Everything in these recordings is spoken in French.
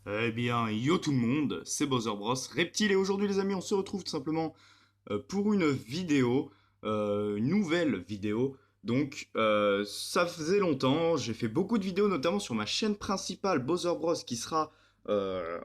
Eh bien, yo tout le monde, c'est Bowser Bros Reptile et aujourd'hui les amis, on se retrouve tout simplement pour une vidéo, une nouvelle vidéo. Donc, ça faisait longtemps, j'ai fait beaucoup de vidéos, notamment sur ma chaîne principale Bowser Bros qui sera euh,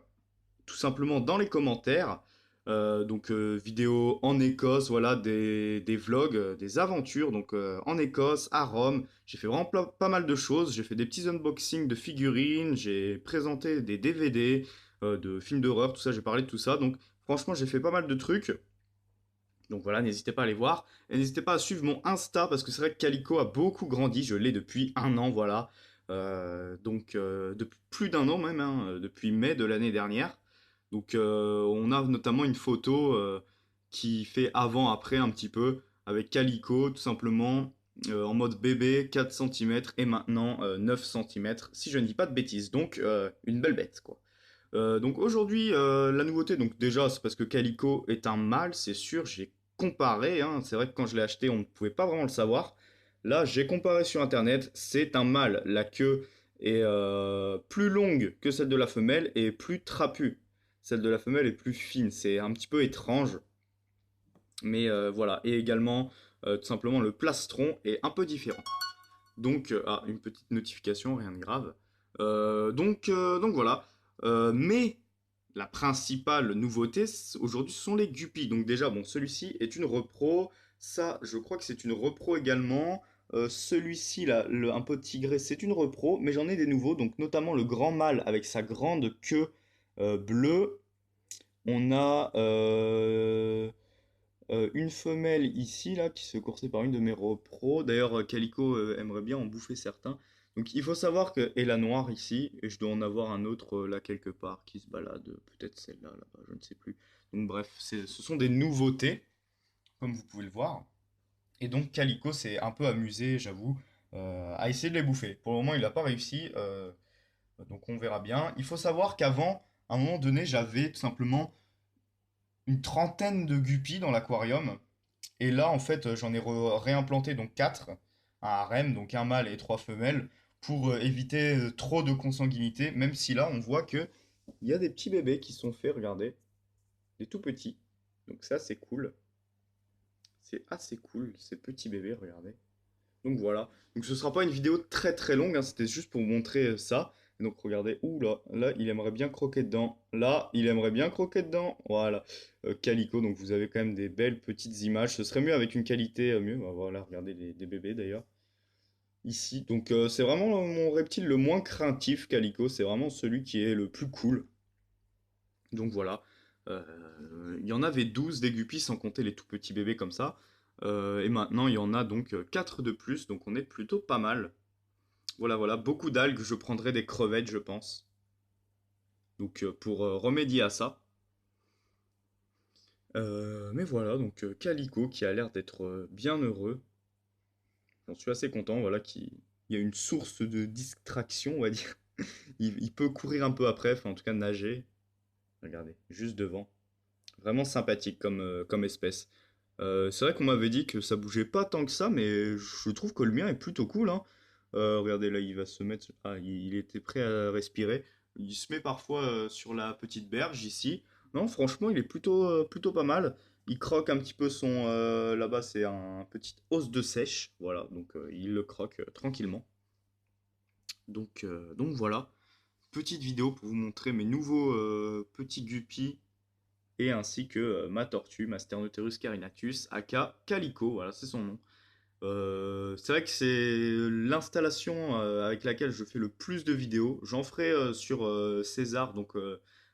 tout simplement dans les commentaires. Vidéo en Écosse, voilà, des vlogs, des aventures, donc en Écosse, à Rome. J'ai fait vraiment pas mal de choses. J'ai fait des petits unboxings de figurines, j'ai présenté des DVD, de films d'horreur, tout ça, j'ai parlé de tout ça. Donc franchement, j'ai fait pas mal de trucs. Donc voilà, n'hésitez pas à aller voir. Et n'hésitez pas à suivre mon Insta, parce que c'est vrai que Calico a beaucoup grandi. Je l'ai depuis un an, voilà. Depuis plus d'un an même, hein, depuis mai de l'année dernière. On a notamment une photo qui fait avant-après un petit peu, avec Calico, tout simplement, en mode bébé, 4 cm, et maintenant 9 cm, si je ne dis pas de bêtises. Une belle bête, quoi. Donc aujourd'hui, la nouveauté, donc déjà, c'est parce que Calico est un mâle, c'est sûr, j'ai comparé, hein. C'est vrai que quand je l'ai acheté, on ne pouvait pas vraiment le savoir. Là, j'ai comparé sur internet, c'est un mâle. La queue est plus longue que celle de la femelle et plus trapue. Celle de la femelle est plus fine, c'est un petit peu étrange, mais voilà. Et également, tout simplement, le plastron est un peu différent. Une petite notification, rien de grave. Donc voilà. Mais la principale nouveauté aujourd'hui, ce sont les guppies. Donc déjà, bon, celui-ci est une repro. Ça, je crois que c'est une repro également. Celui-ci, là, un peu tigré, c'est une repro. Mais j'en ai des nouveaux. Donc notamment le grand mâle avec sa grande queue bleue. On a une femelle ici, là, qui se fait courser par une de mes repros. D'ailleurs, Calico aimerait bien en bouffer certains. Donc il faut savoir qu'elle est noire ici, et je dois en avoir un autre là quelque part qui se balade, peut-être celle-là, là-bas, je ne sais plus. Donc bref, ce sont des nouveautés, comme vous pouvez le voir. Et donc Calico s'est un peu amusé, j'avoue, à essayer de les bouffer. Pour le moment, il n'a pas réussi, donc on verra bien. Il faut savoir qu'avant, à un moment donné, j'avais tout simplement une trentaine de guppies dans l'aquarium. Et là, en fait, j'en ai réimplanté donc 4, un harem, donc un mâle et 3 femelles, pour éviter trop de consanguinité, même si là, on voit que il y a des petits bébés qui sont faits, regardez, des tout petits. Donc ça, c'est cool. C'est assez cool, ces petits bébés, regardez. Donc voilà. Donc ce sera pas une vidéo très très longue, hein, c'était juste pour vous montrer ça. Et donc regardez, ouh là, là il aimerait bien croquer dedans. Là, il aimerait bien croquer dedans. Voilà. Calico, donc vous avez quand même des belles petites images. Ce serait mieux avec une qualité mieux. Bah, voilà, regardez des bébés d'ailleurs. Ici. C'est vraiment mon reptile le moins craintif, Calico. C'est vraiment celui qui est le plus cool. Donc voilà. Il y en avait 12 des guppies sans compter les tout petits bébés comme ça. Et maintenant il y en a donc 4 de plus, donc on est plutôt pas mal. Voilà, voilà, beaucoup d'algues, je prendrai des crevettes, je pense. Pour remédier à ça. Mais voilà, Calico qui a l'air d'être bien heureux. J'en suis assez content, voilà, il y a une source de distraction, on va dire. Il peut courir un peu après, enfin en tout cas nager. Regardez, juste devant. Vraiment sympathique comme espèce. C'est vrai qu'on m'avait dit que ça bougeait pas tant que ça, mais je trouve que le mien est plutôt cool, hein. Regardez là, il va se mettre. Ah, il était prêt à respirer. Il se met parfois sur la petite berge ici. Non, franchement, il est plutôt pas mal. Il croque un petit peu son. Là-bas, c'est un petit os de sèche. Voilà, il le croque tranquillement. Donc voilà. Petite vidéo pour vous montrer mes nouveaux petits guppies et ainsi que ma tortue, ma Sternothérus carinatus, aka Calico, voilà, c'est son nom. C'est vrai que c'est l'installation avec laquelle je fais le plus de vidéos. J'en ferai sur César,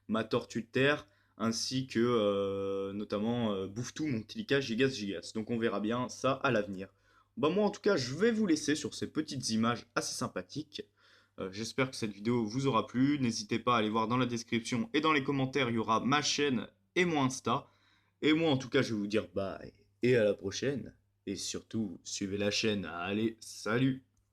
ma tortue de terre, ainsi que notamment Bouffetou, mon Tilica Gigas Gigas. Donc on verra bien ça à l'avenir. Bah moi en tout cas je vais vous laisser sur ces petites images assez sympathiques. J'espère que cette vidéo vous aura plu. N'hésitez pas à aller voir dans la description et dans les commentaires, il y aura ma chaîne et mon Insta. Et moi en tout cas je vais vous dire bye et à la prochaine. Et surtout, suivez la chaîne. Allez, salut!